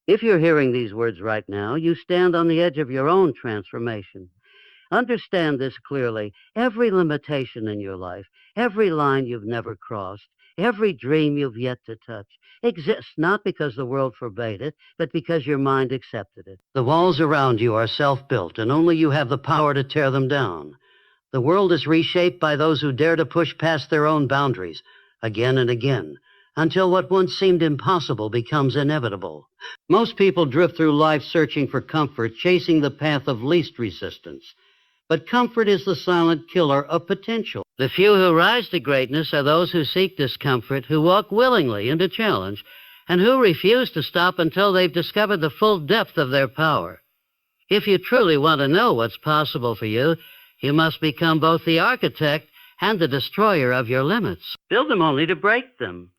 If you're hearing these words right now, you stand on the edge of your own transformation. Understand this clearly. Every limitation in your life, every line you've never crossed, every dream you've yet to touch, exists not because the world forbade it, but because your mind accepted it. The walls around you are self-built, and only you have the power to tear them down. The world is reshaped by those who dare to push past their own boundaries, again and again, until what once seemed impossible becomes inevitable. Most people drift through life searching for comfort, chasing the path of least resistance. But comfort is the silent killer of potential. The few who rise to greatness are those who seek discomfort, who walk willingly into challenge, and who refuse to stop until they've discovered the full depth of their power. If you truly want to know what's possible for you, you must become both the architect and the destroyer of your limits. Build them only to break them.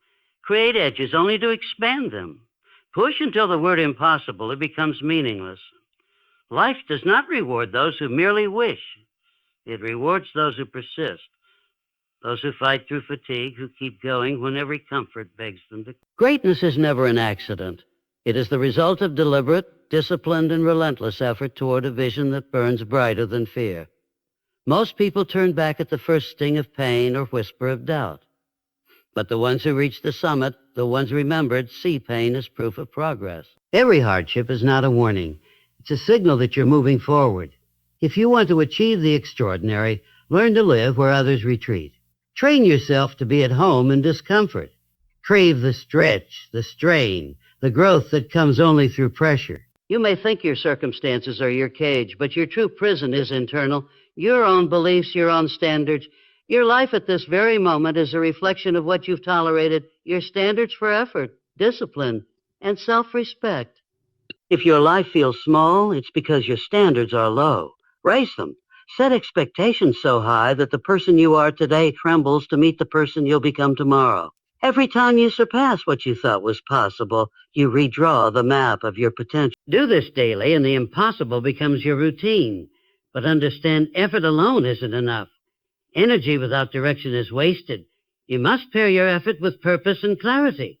Create edges only to expand them. Push until the word impossible it becomes meaningless. Life does not reward those who merely wish. It rewards those who persist, those who fight through fatigue, who keep going when every comfort begs them to. Greatness is never an accident. It is the result of deliberate, disciplined, and relentless effort toward a vision that burns brighter than fear. Most people turn back at the first sting of pain or whisper of doubt. But the ones who reach the summit, the ones remembered, see pain as proof of progress. Every hardship is not a warning. It's a signal that you're moving forward. If you want to achieve the extraordinary, learn to live where others retreat. Train yourself to be at home in discomfort. Crave the stretch, the strain, the growth that comes only through pressure. You may think your circumstances are your cage, but your true prison is internal. Your own beliefs, your own standards. Your life at this very moment is a reflection of what you've tolerated, your standards for effort, discipline, and self-respect. If your life feels small, it's because your standards are low. Raise them. Set expectations so high that the person you are today trembles to meet the person you'll become tomorrow. Every time you surpass what you thought was possible, you redraw the map of your potential. Do this daily, and the impossible becomes your routine. But understand, effort alone isn't enough. Energy without direction is wasted. You must pair your effort with purpose and clarity.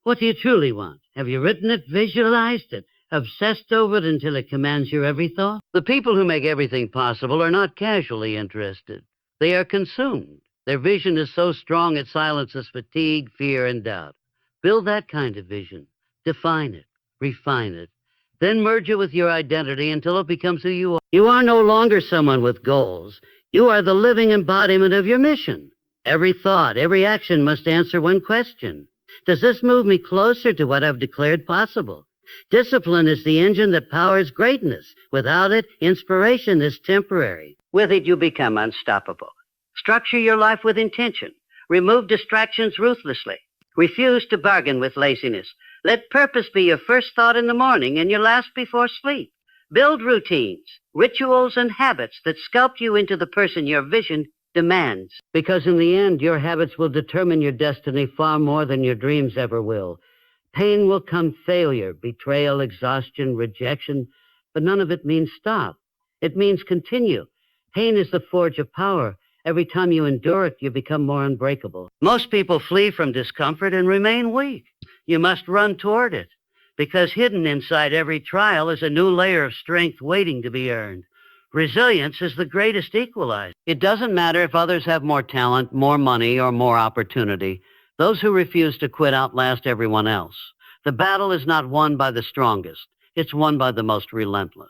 What do you truly want? Have you written it, visualized it, obsessed over it until it commands your every thought? The people who make everything possible are not casually interested. They are consumed. Their vision is so strong it silences fatigue, fear, and doubt. Build that kind of vision. Define it. Refine it. Then merge it with your identity until it becomes who you are. You are no longer someone with goals. You are the living embodiment of your mission. Every thought, every action must answer one question. Does this move me closer to what I've declared possible? Discipline is the engine that powers greatness. Without it, inspiration is temporary. With it, you become unstoppable. Structure your life with intention. Remove distractions ruthlessly. Refuse to bargain with laziness. Let purpose be your first thought in the morning and your last before sleep. Build routines, rituals, and habits that sculpt you into the person your vision demands. Because in the end, your habits will determine your destiny far more than your dreams ever will. Pain will come failure, betrayal, exhaustion, rejection, but none of it means stop. It means continue. Pain is the forge of power. Every time you endure it, you become more unbreakable. Most people flee from discomfort and remain weak. You must run toward it, because hidden inside every trial is a new layer of strength waiting to be earned. Resilience is the greatest equalizer. It doesn't matter if others have more talent, more money, or more opportunity. Those who refuse to quit outlast everyone else. The battle is not won by the strongest. It's won by the most relentless.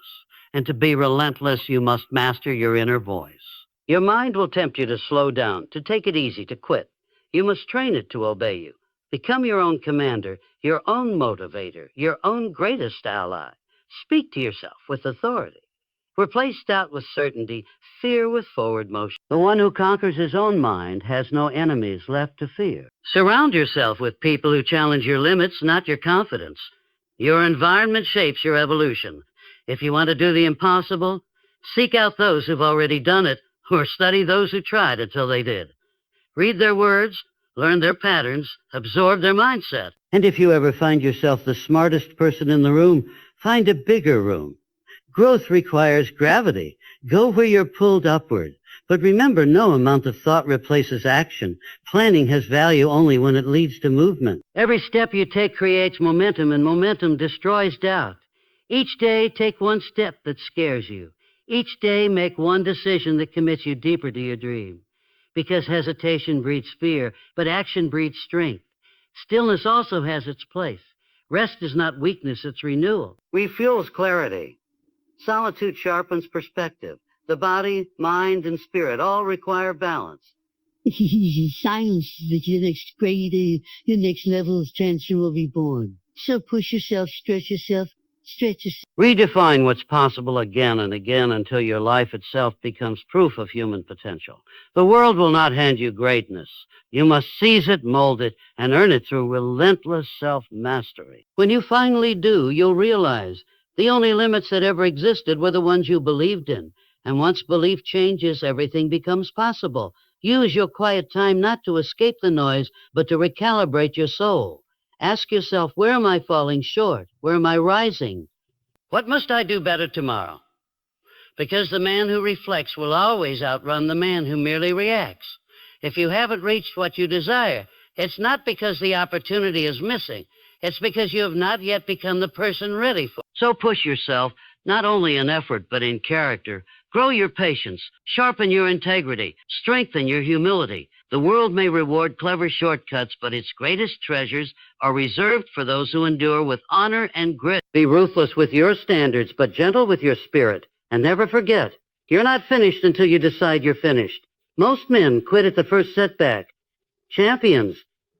And to be relentless, you must master your inner voice. Your mind will tempt you to slow down, to take it easy, to quit. You must train it to obey you. Become your own commander, your own motivator, your own greatest ally. Speak to yourself with authority. Replace doubt with certainty, fear with forward motion. The one who conquers his own mind has no enemies left to fear. Surround yourself with people who challenge your limits, not your confidence. Your environment shapes your evolution. If you want to do the impossible, seek out those who've already done it, or study those who tried until they did. Read their words, learn their patterns, absorb their mindset. And if you ever find yourself the smartest person in the room, find a bigger room. Growth requires gravity. Go where you're pulled upward. But remember, no amount of thought replaces action. Planning has value only when it leads to movement. Every step you take creates momentum, and momentum destroys doubt. Each day, take one step that scares you. Each day, make one decision that commits you deeper to your dream. Because hesitation breeds fear, but action breeds strength. Stillness also has its place. Rest is not weakness, it's renewal. Refuels clarity. Solitude sharpens perspective. The body, mind, and spirit all require balance. Silence is your next grade, your next level of transfer will be born. So push yourself, stretch yourself, stretch yourself. Redefine what's possible again and again until your life itself becomes proof of human potential. The world will not hand you greatness. You must seize it, mold it, and earn it through relentless self-mastery. When you finally do, you'll realize the only limits that ever existed were the ones you believed in. And once belief changes, everything becomes possible. Use your quiet time not to escape the noise, but to recalibrate your soul. Ask yourself, where am I falling short? Where am I rising? What must I do better tomorrow? Because the man who reflects will always outrun the man who merely reacts. If you haven't reached what you desire, it's not because the opportunity is missing. It's because you have not yet become the person ready for it. So push yourself, not only in effort, but in character. Grow your patience, sharpen your integrity, strengthen your humility. The world may reward clever shortcuts, but its greatest treasures are reserved for those who endure with honor and grit. Be ruthless with your standards, but gentle with your spirit. And never forget, you're not finished until you decide you're finished. Most men quit at the first setback. Champions,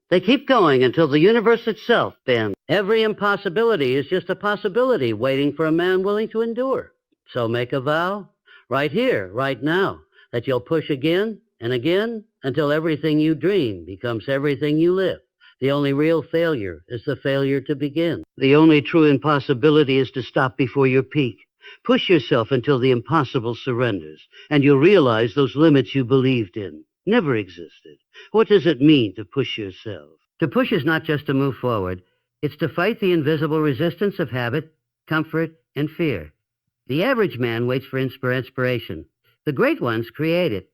they keep going until the universe itself bends. Every impossibility is just a possibility waiting for a man willing to endure. So make a vow, right here, right now, that you'll push again and again until everything you dream becomes everything you live. The only real failure is the failure to begin. The only true impossibility is to stop before your peak. Push yourself until the impossible surrenders, and you'll realize those limits you believed in never existed. What does it mean to push yourself? To push is not just to move forward. It's to fight the invisible resistance of habit, comfort, and fear. The average man waits for inspiration. The great ones create it.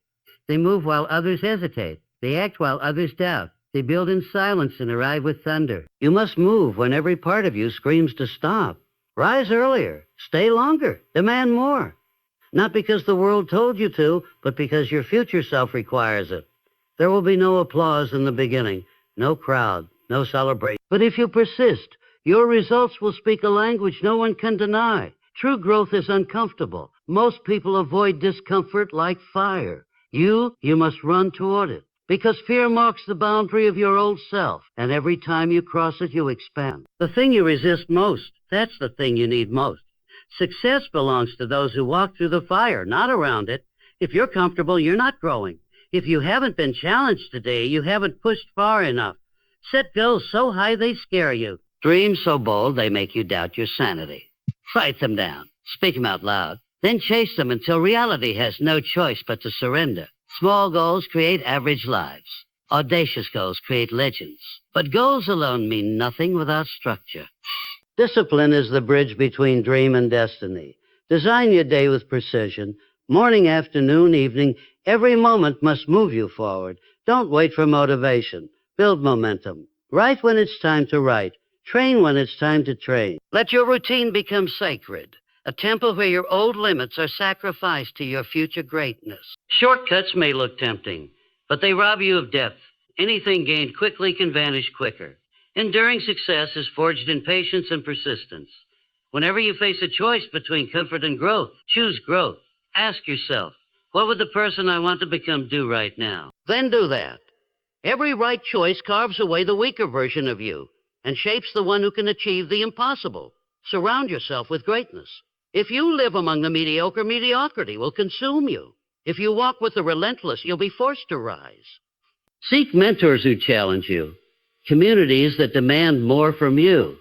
They move while others hesitate. They act while others doubt. They build in silence and arrive with thunder. You must move when every part of you screams to stop. Rise earlier. Stay longer. Demand more. Not because the world told you to, but because your future self requires it. There will be no applause in the beginning, no crowd, no celebration. But if you persist, your results will speak a language no one can deny. True growth is uncomfortable. Most people avoid discomfort like fire. You must run toward it. Because fear marks the boundary of your old self, and every time you cross it, you expand. The thing you resist most, that's the thing you need most. Success belongs to those who walk through the fire, not around it. If you're comfortable, you're not growing. If you haven't been challenged today, you haven't pushed far enough. Set goals so high they scare you. Dreams so bold they make you doubt your sanity. Write them down. Speak them out loud. Then chase them until reality has no choice but to surrender. Small goals create average lives. Audacious goals create legends. But goals alone mean nothing without structure. Discipline is the bridge between dream and destiny. Design your day with precision. Morning, afternoon, evening, every moment must move you forward. Don't wait for motivation. Build momentum. Write when it's time to write. Train when it's time to train. Let your routine become sacred. A temple where your old limits are sacrificed to your future greatness. Shortcuts may look tempting, but they rob you of depth. Anything gained quickly can vanish quicker. Enduring success is forged in patience and persistence. Whenever you face a choice between comfort and growth, choose growth. Ask yourself, what would the person I want to become do right now? Then do that. Every right choice carves away the weaker version of you and shapes the one who can achieve the impossible. Surround yourself with greatness. If you live among the mediocre, mediocrity will consume you. If you walk with the relentless, you'll be forced to rise. Seek mentors who challenge you. Communities that demand more from you.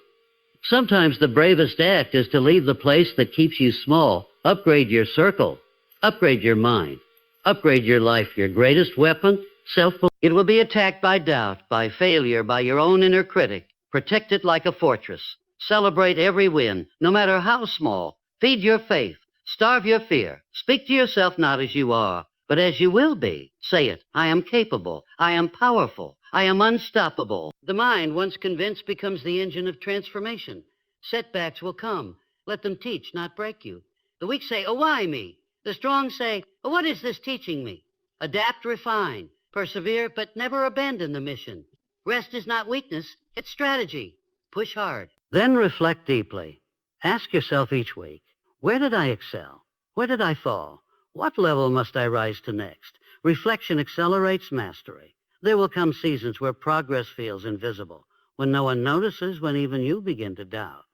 Sometimes the bravest act is to leave the place that keeps you small. Upgrade your circle. Upgrade your mind. Upgrade your life. Your greatest weapon, self-belief. It will be attacked by doubt, by failure, by your own inner critic. Protect it like a fortress. Celebrate every win, no matter how small. Feed your faith. Starve your fear. Speak to yourself not as you are, but but as you will be. Say it. I am capable. I am powerful. I am unstoppable. The mind, once convinced, becomes the engine of transformation. Setbacks will come. Let them teach, not break you. The weak say, oh, why me? The strong say, oh, what is this teaching me? Adapt, refine, persevere, but never abandon the mission. Rest is not weakness, it's strategy. Push hard. Then reflect deeply. Ask yourself each week, where did I excel? Where did I fall? What level must I rise to next? Reflection accelerates mastery. There will come seasons where progress feels invisible, when no one notices, when even you begin to doubt.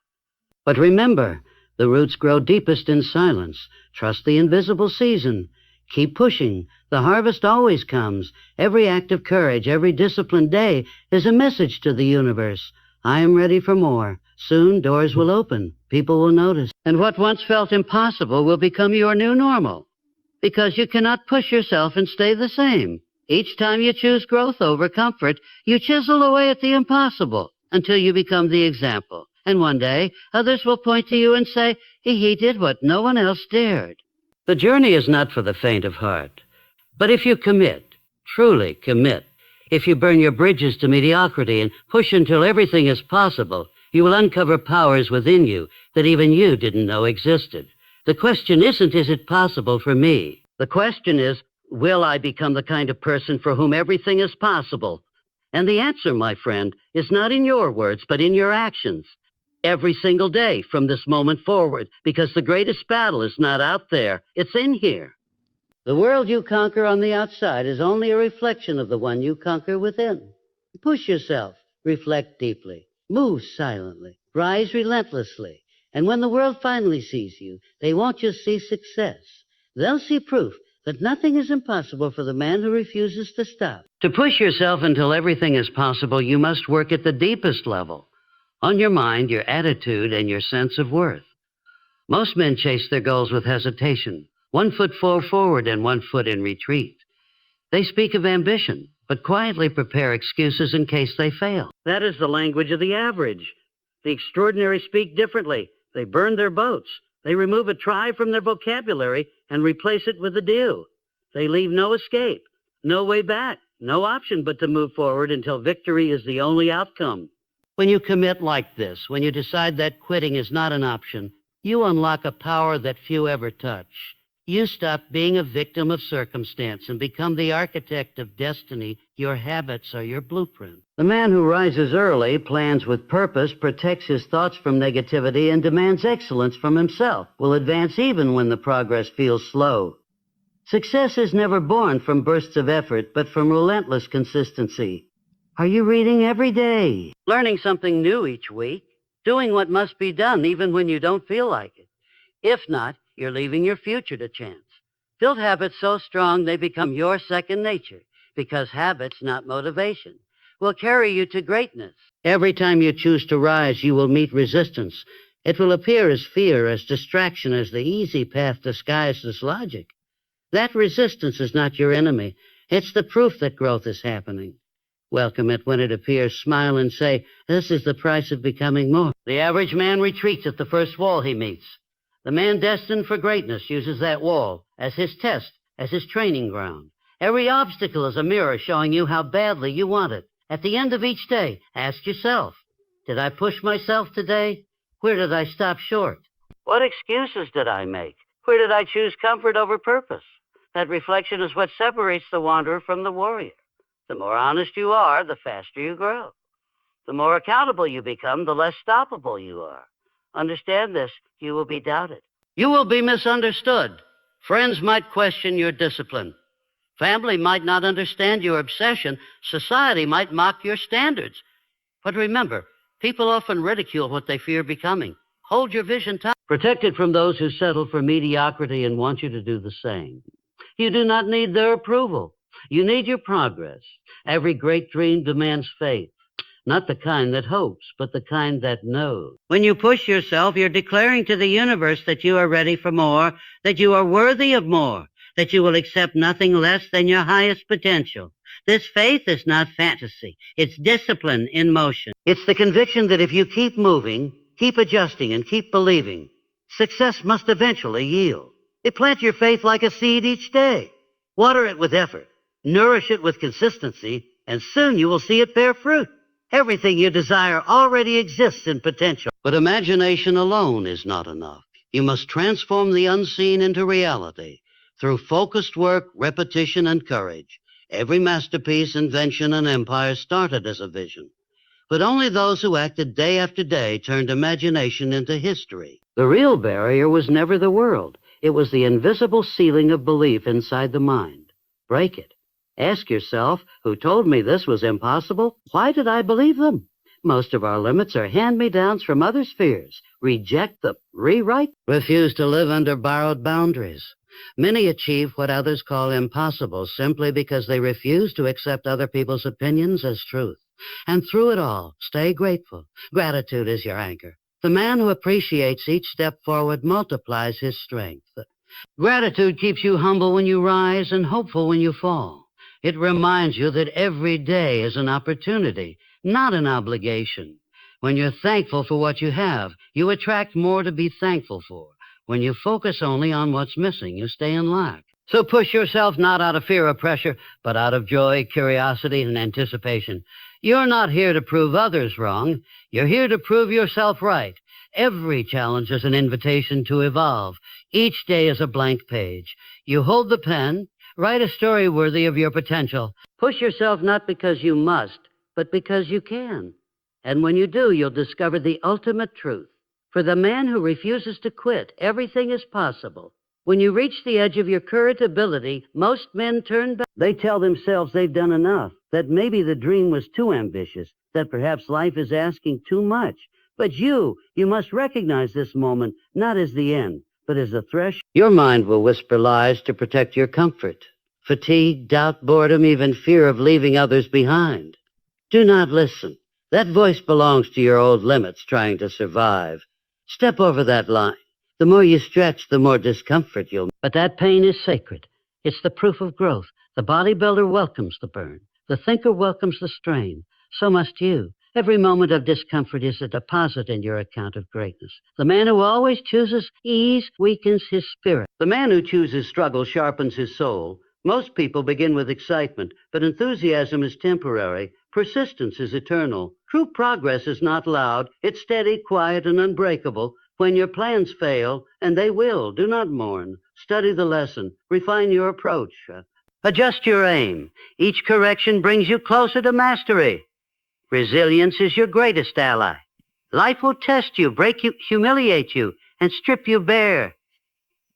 But remember, the roots grow deepest in silence. Trust the invisible season. Keep pushing. The harvest always comes. Every act of courage, every disciplined day is a message to the universe. I am ready for more. Soon doors will open. People will notice. And what once felt impossible will become your new normal. Because you cannot push yourself and stay the same. Each time you choose growth over comfort, you chisel away at the impossible until you become the example. And one day, others will point to you and say, he did what no one else dared. The journey is not for the faint of heart. But if you commit, truly commit, if you burn your bridges to mediocrity and push until everything is possible, you will uncover powers within you that even you didn't know existed. The question isn't, is it possible for me? The question is, will I become the kind of person for whom everything is possible? And the answer, my friend, is not in your words, but in your actions. Every single day from this moment forward, because the greatest battle is not out there, it's in here. The world you conquer on the outside is only a reflection of the one you conquer within. Push yourself, reflect deeply, move silently, rise relentlessly, and when the world finally sees you, they won't just see success. They'll see proof that nothing is impossible for the man who refuses to stop. To push yourself until everything is possible, you must work at the deepest level, on your mind, your attitude, and your sense of worth. Most men chase their goals with hesitation, 1 foot forward and 1 foot in retreat. They speak of ambition, but quietly prepare excuses in case they fail. That is the language of the average. The extraordinary speak differently. They burn their boats. They remove a try from their vocabulary and replace it with a do. They leave no escape, no way back, no option but to move forward until victory is the only outcome. When you commit like this, when you decide that quitting is not an option, you unlock a power that few ever touch. You stop being a victim of circumstance and become the architect of destiny. Your habits are your blueprint. The man who rises early, plans with purpose, protects his thoughts from negativity, and demands excellence from himself will advance even when the progress feels slow. Success is never born from bursts of effort, but from relentless consistency. Are you reading every day? Learning something new each week? Doing what must be done even when you don't feel like it? If not, you're leaving your future to chance. Build habits so strong they become your second nature, because habits, not motivation, will carry you to greatness. Every time you choose to rise, you will meet resistance. It will appear as fear, as distraction, as the easy path disguised as logic. That resistance is not your enemy. It's the proof that growth is happening. Welcome it when it appears, smile and say, this is the price of becoming more. The average man retreats at the first wall he meets. The man destined for greatness uses that wall as his test, as his training ground. Every obstacle is a mirror showing you how badly you want it. At the end of each day, ask yourself, did I push myself today? Where did I stop short? What excuses did I make? Where did I choose comfort over purpose? That reflection is what separates the wanderer from the warrior. The more honest you are, the faster you grow. The more accountable you become, the less stoppable you are. Understand this, you will be doubted. You will be misunderstood. Friends might question your discipline. Family might not understand your obsession. Society might mock your standards. But remember, people often ridicule what they fear becoming. Hold your vision tight. Protect it from those who settle for mediocrity and want you to do the same. You do not need their approval. You need your progress. Every great dream demands faith. Not the kind that hopes, but the kind that knows. When you push yourself, you're declaring to the universe that you are ready for more, that you are worthy of more, that you will accept nothing less than your highest potential. This faith is not fantasy. It's discipline in motion. It's the conviction that if you keep moving, keep adjusting, and keep believing, success must eventually yield. Plant your faith like a seed each day. Water it with effort, nourish it with consistency, and soon you will see it bear fruit. Everything you desire already exists in potential. But imagination alone is not enough. You must transform the unseen into reality through focused work, repetition, and courage. Every masterpiece, invention, and empire started as a vision. But only those who acted day after day turned imagination into history. The real barrier was never the world. It was the invisible ceiling of belief inside the mind. Break it. Ask yourself, who told me this was impossible? Why did I believe them? Most of our limits are hand-me-downs from other spheres. Reject them. Rewrite. Refuse to live under borrowed boundaries. Many achieve what others call impossible simply because they refuse to accept other people's opinions as truth. And through it all, stay grateful. Gratitude is your anchor. The man who appreciates each step forward multiplies his strength. Gratitude keeps you humble when you rise and hopeful when you fall. It reminds you that every day is an opportunity, not an obligation. When you're thankful for what you have, you attract more to be thankful for. When you focus only on what's missing, you stay in lack. So push yourself not out of fear or pressure, but out of joy, curiosity, and anticipation. You're not here to prove others wrong. You're here to prove yourself right. Every challenge is an invitation to evolve. Each day is a blank page. You hold the pen, write a story worthy of your potential. Push yourself not because you must, but because you can. And when you do, you'll discover the ultimate truth. For the man who refuses to quit, everything is possible. When you reach the edge of your current ability, most men turn back. They tell themselves they've done enough, that maybe the dream was too ambitious, that perhaps life is asking too much. But you must recognize this moment not as the end, but as a threshold. Your mind will whisper lies to protect your comfort. Fatigue, doubt, boredom, even fear of leaving others behind. Do not listen. That voice belongs to your old limits trying to survive. Step over that line. The more you stretch, the more discomfort you'll... But that pain is sacred. It's the proof of growth. The bodybuilder welcomes the burn. The thinker welcomes the strain. So must you. Every moment of discomfort is a deposit in your account of greatness. The man who always chooses ease weakens his spirit. The man who chooses struggle sharpens his soul. Most people begin with excitement, but enthusiasm is temporary. Persistence is eternal. True progress is not loud. It's steady, quiet, and unbreakable. When your plans fail, and they will, do not mourn. Study the lesson. Refine your approach. Adjust your aim. Each correction brings you closer to mastery. Resilience is your greatest ally. Life will test you, break you, humiliate you, and strip you bare.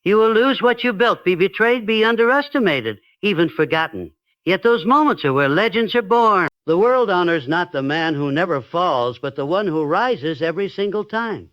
You will lose what you built, be betrayed, be underestimated, even forgotten. Yet those moments are where legends are born. The world honors not the man who never falls, but the one who rises every single time.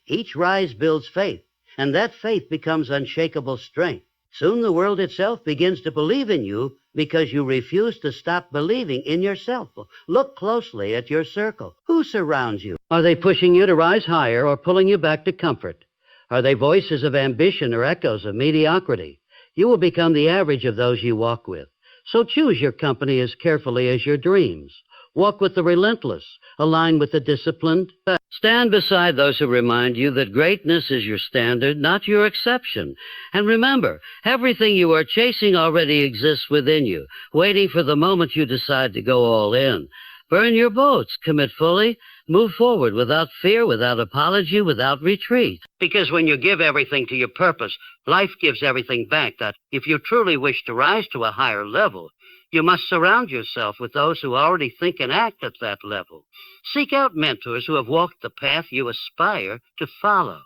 Each rise builds faith, and that faith becomes unshakable strength. Soon the world itself begins to believe in you because you refuse to stop believing in yourself. Look closely at your circle. Who surrounds you? Are they pushing you to rise higher or pulling you back to comfort? Are they voices of ambition or echoes of mediocrity? You will become the average of those you walk with. So choose your company as carefully as your dreams. Walk with the relentless. Align with the disciplined. Stand beside those who remind you that greatness is your standard, not your exception. And remember, everything you are chasing already exists within you, waiting for the moment you decide to go all in. Burn your boats, commit fully, move forward without fear, without apology, without retreat. Because when you give everything to your purpose, life gives everything back. That if you truly wish to rise to a higher level, you must surround yourself with those who already think and act at that level. Seek out mentors who have walked the path you aspire to follow.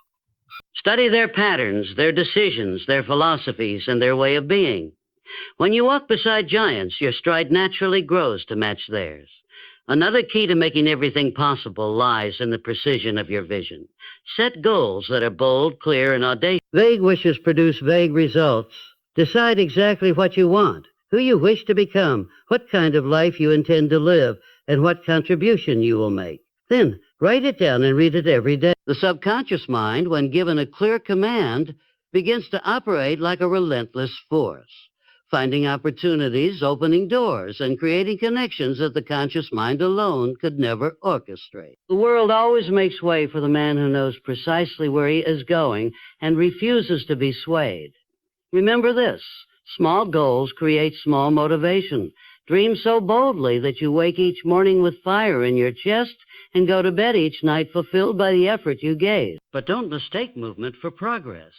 Study their patterns, their decisions, their philosophies, and their way of being. When you walk beside giants, your stride naturally grows to match theirs. Another key to making everything possible lies in the precision of your vision. Set goals that are bold, clear, and audacious. Vague wishes produce vague results. Decide exactly what you want, who you wish to become, what kind of life you intend to live, and what contribution you will make. Then write it down and read it every day. The subconscious mind, when given a clear command, begins to operate like a relentless force, finding opportunities, opening doors, and creating connections that the conscious mind alone could never orchestrate. The world always makes way for the man who knows precisely where he is going and refuses to be swayed. Remember this, Small goals create small motivation. Dream so boldly that you wake each morning with fire in your chest and go to bed each night fulfilled by the effort you gave. But don't mistake movement for progress.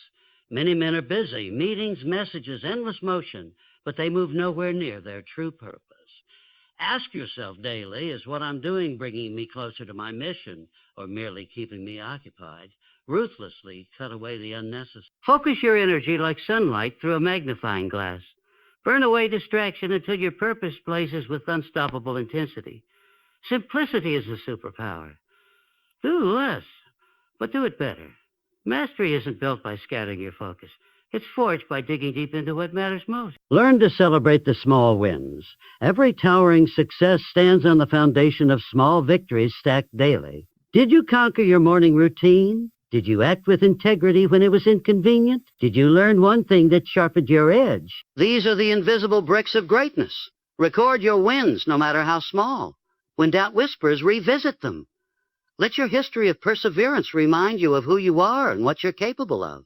Many men are busy, meetings, messages, endless motion, but they move nowhere near their true purpose. Ask yourself daily, is what I'm doing bringing me closer to my mission or merely keeping me occupied? Ruthlessly cut away the unnecessary. Focus your energy like sunlight through a magnifying glass. Burn away distraction until your purpose blazes with unstoppable intensity. Simplicity is a superpower. Do less, but do it better. Mastery isn't built by scattering your focus. It's forged by digging deep into what matters most. Learn to celebrate the small wins. Every towering success stands on the foundation of small victories stacked daily. Did you conquer your morning routine? Did you act with integrity when it was inconvenient? Did you learn one thing that sharpened your edge? These are the invisible bricks of greatness. Record your wins, no matter how small. When doubt whispers, revisit them. Let your history of perseverance remind you of who you are and what you're capable of.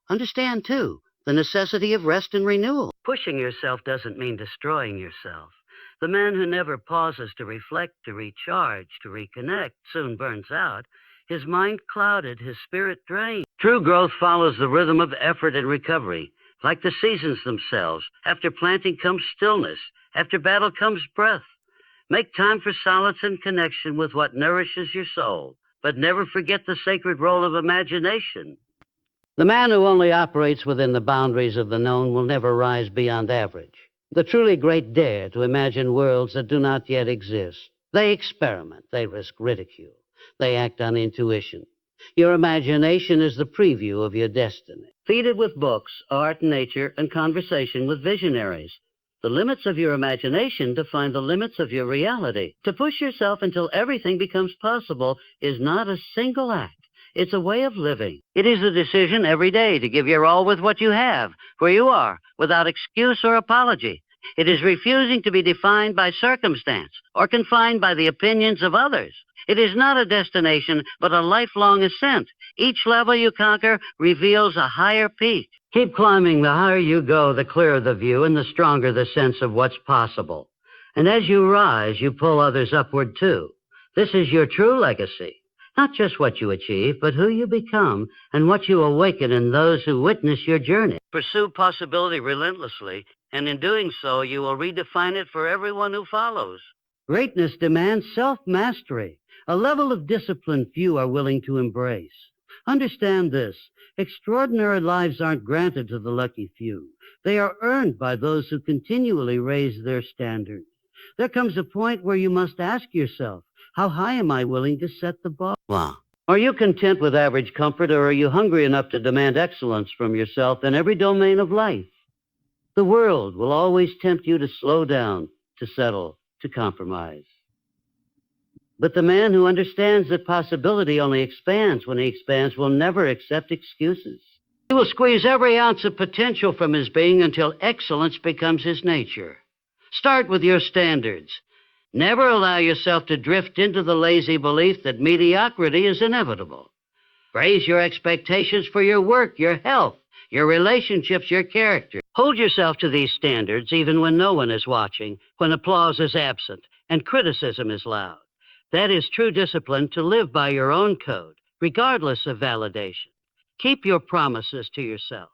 Understand, too, the necessity of rest and renewal. Pushing yourself doesn't mean destroying yourself. The man who never pauses to reflect, to recharge, to reconnect, soon burns out. His mind clouded, his spirit drained. True growth follows the rhythm of effort and recovery. Like the seasons themselves, after planting comes stillness, after battle comes breath. Make time for solace and connection with what nourishes your soul, but never forget the sacred role of imagination. The man who only operates within the boundaries of the known will never rise beyond average. The truly great dare to imagine worlds that do not yet exist. They experiment. They risk ridicule. They act on intuition. Your imagination is the preview of your destiny. Feed it with books, art, nature, and conversation with visionaries. The limits of your imagination define the limits of your reality. To push yourself until everything becomes possible is not a single act. It's a way of living. It is a decision every day to give your all with what you have, where you are, without excuse or apology. It is refusing to be defined by circumstance or confined by the opinions of others. It is not a destination, but a lifelong ascent. Each level you conquer reveals a higher peak. Keep climbing. The higher you go, the clearer the view and the stronger the sense of what's possible. And as you rise, you pull others upward too. This is your true legacy. Not just what you achieve, but who you become and what you awaken in those who witness your journey. Pursue possibility relentlessly, and in doing so, you will redefine it for everyone who follows. Greatness demands self-mastery, a level of discipline few are willing to embrace. Understand this. Extraordinary lives aren't granted to the lucky few. They are earned by those who continually raise their standards. There comes a point where you must ask yourself, how high am I willing to set the bar? Wow. Are you content with average comfort, or are you hungry enough to demand excellence from yourself in every domain of life? The world will always tempt you to slow down, to settle, to compromise. But the man who understands that possibility only expands when he expands will never accept excuses. He will squeeze every ounce of potential from his being until excellence becomes his nature. Start with your standards. Never allow yourself to drift into the lazy belief that mediocrity is inevitable. Raise your expectations for your work, your health, your relationships, your character. Hold yourself to these standards even when no one is watching, when applause is absent and criticism is loud. That is true discipline, to live by your own code, regardless of validation. Keep your promises to yourself.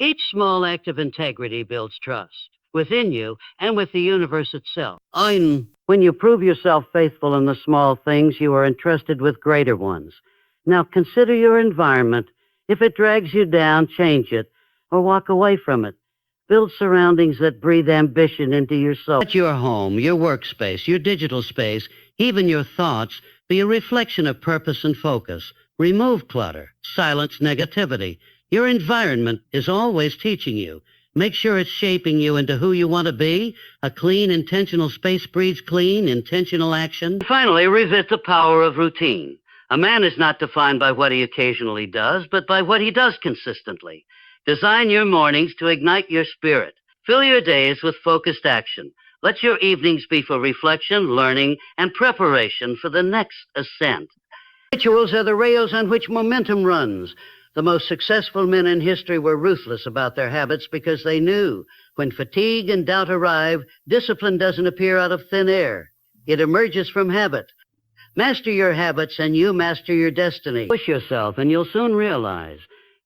Each small act of integrity builds trust within you and with the universe itself. When you prove yourself faithful in the small things, you are entrusted with greater ones. Now consider your environment. If it drags you down, change it or walk away from it. Build surroundings that breathe ambition into your soul. Let your home, your workspace, your digital space, even your thoughts, be a reflection of purpose and focus. Remove clutter, silence negativity. Your environment is always teaching you. Make sure it's shaping you into who you want to be. A clean, intentional space breeds clean, intentional action. Finally, revisit the power of routine. A man is not defined by what he occasionally does, but by what he does consistently. Design your mornings to ignite your spirit. Fill your days with focused action. Let your evenings be for reflection, learning, and preparation for the next ascent. Rituals are the rails on which momentum runs. The most successful men in history were ruthless about their habits because they knew when fatigue and doubt arrive, discipline doesn't appear out of thin air. It emerges from habit. Master your habits and you master your destiny. Push yourself and you'll soon realize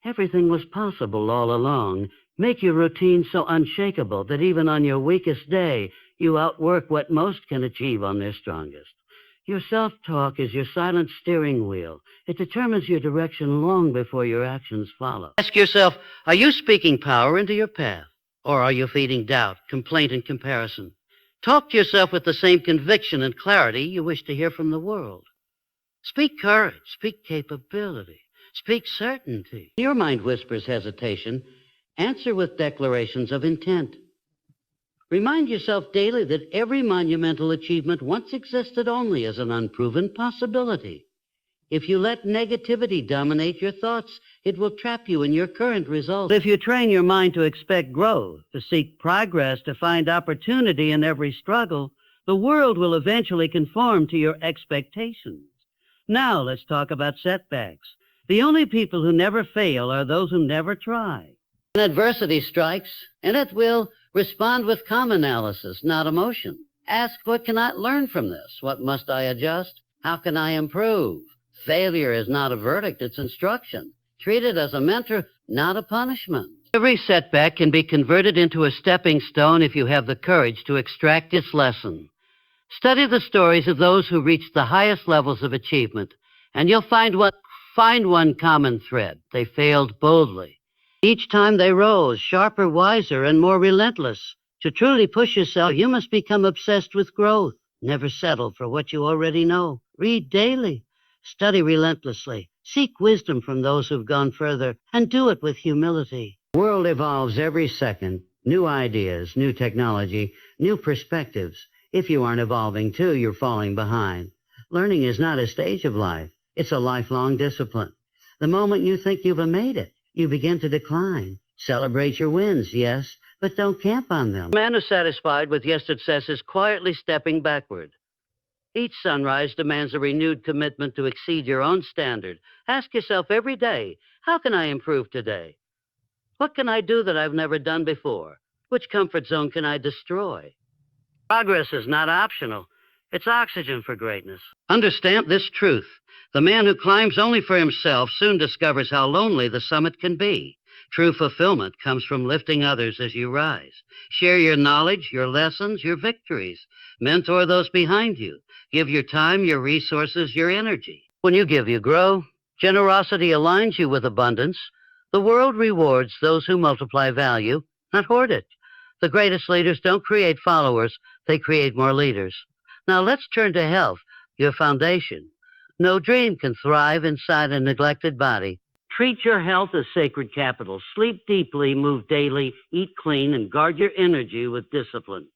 everything was possible all along. Make your routine so unshakable that even on your weakest day, you outwork what most can achieve on their strongest. Your self-talk is your silent steering wheel. It determines your direction long before your actions follow. Ask yourself, are you speaking power into your path? Or are you feeding doubt, complaint, and comparison? Talk to yourself with the same conviction and clarity you wish to hear from the world. Speak courage, speak capability, speak certainty. Your mind whispers hesitation. Answer with declarations of intent. Remind yourself daily that every monumental achievement once existed only as an unproven possibility. If you let negativity dominate your thoughts, it will trap you in your current results. If you train your mind to expect growth, to seek progress, to find opportunity in every struggle, the world will eventually conform to your expectations. Now let's talk about setbacks. The only people who never fail are those who never try. When adversity strikes, and it will, respond with calm analysis, not emotion. Ask, what can I learn from this? What must I adjust? How can I improve? Failure is not a verdict, it's instruction. Treat it as a mentor, not a punishment. Every setback can be converted into a stepping stone if you have the courage to extract its lesson. Study the stories of those who reached the highest levels of achievement, and you'll find one common thread. They failed boldly. Each time they rose, sharper, wiser, and more relentless. To truly push yourself, you must become obsessed with growth. Never settle for what you already know. Read daily. Study relentlessly. Seek wisdom from those who've gone further, and do it with humility. The world evolves every second. New ideas, new technology, new perspectives. If you aren't evolving too, you're falling behind. Learning is not a stage of life. It's a lifelong discipline. The moment you think you've made it, you begin to decline. Celebrate your wins, yes, but don't camp on them. A man who's satisfied with yesterday's success is quietly stepping backward. Each sunrise demands a renewed commitment to exceed your own standard. Ask yourself every day, how can I improve today? What can I do that I've never done before? Which comfort zone can I destroy? Progress is not optional. It's oxygen for greatness. Understand this truth. The man who climbs only for himself soon discovers how lonely the summit can be. True fulfillment comes from lifting others as you rise. Share your knowledge, your lessons, your victories. Mentor those behind you. Give your time, your resources, your energy. When you give, you grow. Generosity aligns you with abundance. The world rewards those who multiply value, not hoard it. The greatest leaders don't create followers, they create more leaders. Now let's turn to health, your foundation. No dream can thrive inside a neglected body. Treat your health as sacred capital. Sleep deeply, move daily, eat clean, and guard your energy with discipline.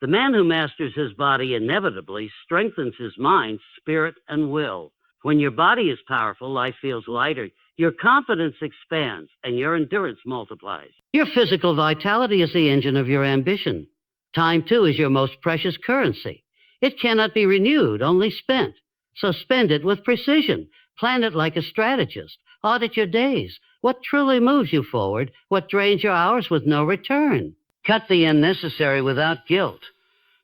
The man who masters his body inevitably strengthens his mind, spirit, and will. When your body is powerful, life feels lighter. Your confidence expands, and your endurance multiplies. Your physical vitality is the engine of your ambition. Time, too, is your most precious currency. It cannot be renewed, only spent. So spend it with precision. Plan it like a strategist. Audit your days. What truly moves you forward? What drains your hours with no return? Cut the unnecessary without guilt.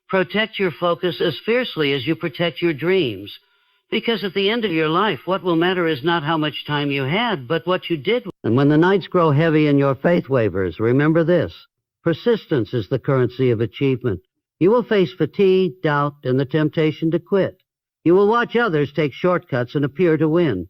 Protect your focus as fiercely as you protect your dreams. Because at the end of your life, what will matter is not how much time you had, but what you did. And when the nights grow heavy and your faith wavers, remember this. Persistence is the currency of achievement. You will face fatigue, doubt, and the temptation to quit. You will watch others take shortcuts and appear to win.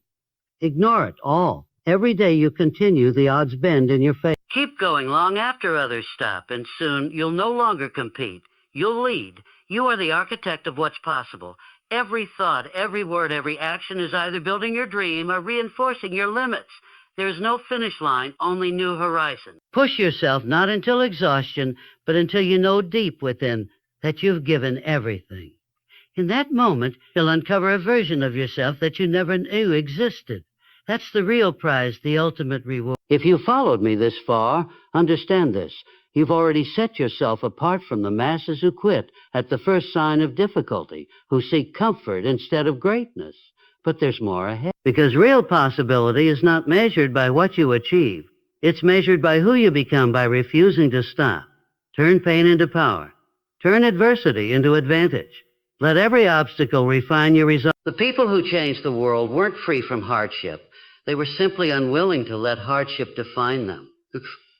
Ignore it all. Every day you continue, the odds bend in your favor. Keep going long after others stop, and soon you'll no longer compete. You'll lead. You are the architect of what's possible. Every thought, every word, every action is either building your dream or reinforcing your limits. There's no finish line, only new horizon. Push yourself not until exhaustion, but until you know deep within that you've given everything. In that moment, you'll uncover a version of yourself that you never knew existed. That's the real prize, the ultimate reward. If you followed me this far, understand this. You've already set yourself apart from the masses who quit at the first sign of difficulty, who seek comfort instead of greatness. But there's more ahead. Because real possibility is not measured by what you achieve. It's measured by who you become by refusing to stop. Turn pain into power. Turn adversity into advantage. Let every obstacle refine your results. The people who changed the world weren't free from hardship. They were simply unwilling to let hardship define them.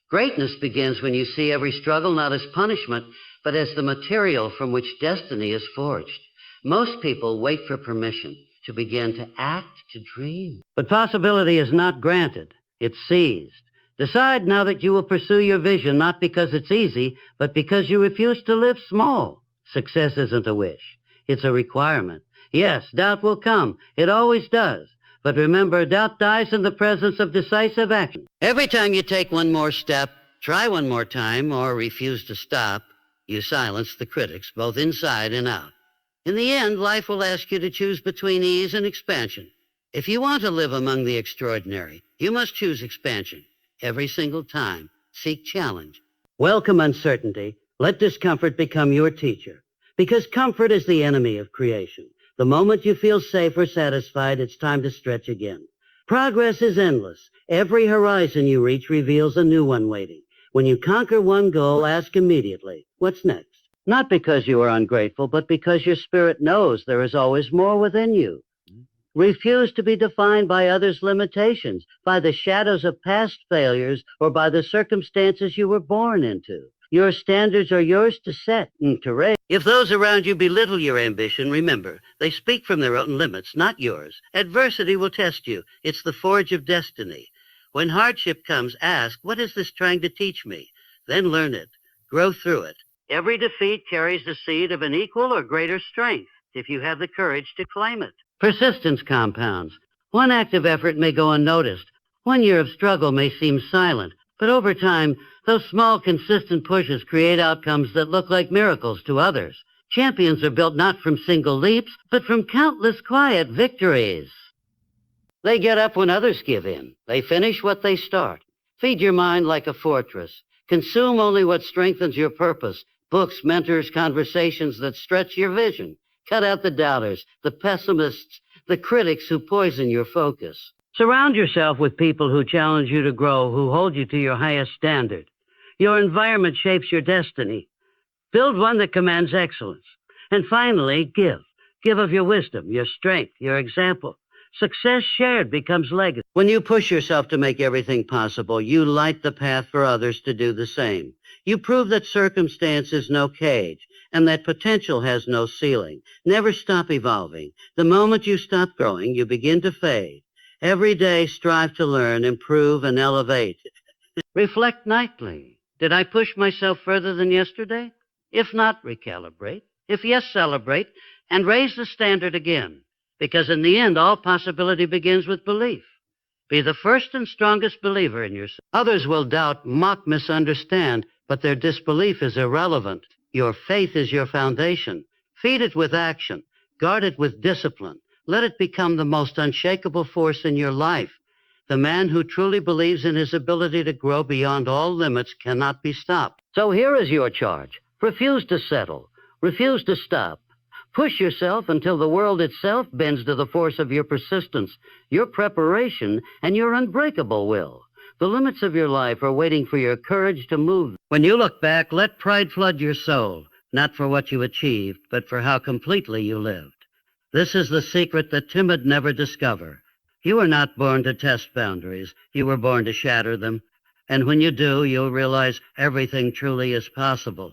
Greatness begins when you see every struggle not as punishment, but as the material from which destiny is forged. Most people wait for permission to begin to act, to dream. But possibility is not granted. It's seized. Decide now that you will pursue your vision not because it's easy, but because you refuse to live small. Success isn't a wish. It's a requirement. Yes, doubt will come. It always does. But remember, doubt dies in the presence of decisive action. Every time you take one more step, try one more time, or refuse to stop, you silence the critics, both inside and out. In the end, life will ask you to choose between ease and expansion. If you want to live among the extraordinary, you must choose expansion. Every single time, seek challenge. Welcome uncertainty. Let discomfort become your teacher. Because comfort is the enemy of creation. The moment you feel safe or satisfied, it's time to stretch again. Progress is endless. Every horizon you reach reveals a new one waiting. When you conquer one goal, ask immediately, what's next? Not because you are ungrateful, but because your spirit knows there is always more within you. Refuse to be defined by others' limitations, by the shadows of past failures, or by the circumstances you were born into. Your standards are yours to set and to raise. If those around you belittle your ambition, remember, they speak from their own limits, not yours. Adversity will test you. It's the forge of destiny. When hardship comes, ask, what is this trying to teach me? Then learn it. Grow through it. Every defeat carries the seed of an equal or greater strength, if you have the courage to claim it. Persistence compounds. One act of effort may go unnoticed. 1 year of struggle may seem silent. But over time, those small, consistent pushes create outcomes that look like miracles to others. Champions are built not from single leaps, but from countless quiet victories. They get up when others give in. They finish what they start. Feed your mind like a fortress. Consume only what strengthens your purpose. Books, mentors, conversations that stretch your vision. Cut out the doubters, the pessimists, the critics who poison your focus. Surround yourself with people who challenge you to grow, who hold you to your highest standard. Your environment shapes your destiny. Build one that commands excellence. And finally, give. Give of your wisdom, your strength, your example. Success shared becomes legacy. When you push yourself to make everything possible, you light the path for others to do the same. You prove that circumstance is no cage and that potential has no ceiling. Never stop evolving. The moment you stop growing, you begin to fade. Every day, strive to learn, improve, and elevate. Reflect nightly. Did I push myself further than yesterday? If not, recalibrate. If yes, celebrate, and raise the standard again. Because in the end, all possibility begins with belief. Be the first and strongest believer in yourself. Others will doubt, mock, misunderstand, but their disbelief is irrelevant. Your faith is your foundation. Feed it with action. Guard it with discipline. Let it become the most unshakable force in your life. The man who truly believes in his ability to grow beyond all limits cannot be stopped. So here is your charge. Refuse to settle. Refuse to stop. Push yourself until the world itself bends to the force of your persistence, your preparation, and your unbreakable will. The limits of your life are waiting for your courage to move. When you look back, let pride flood your soul, not for what you achieved, but for how completely you lived. This is the secret the timid never discover. You were not born to test boundaries. You were born to shatter them. And when you do, you'll realize everything truly is possible.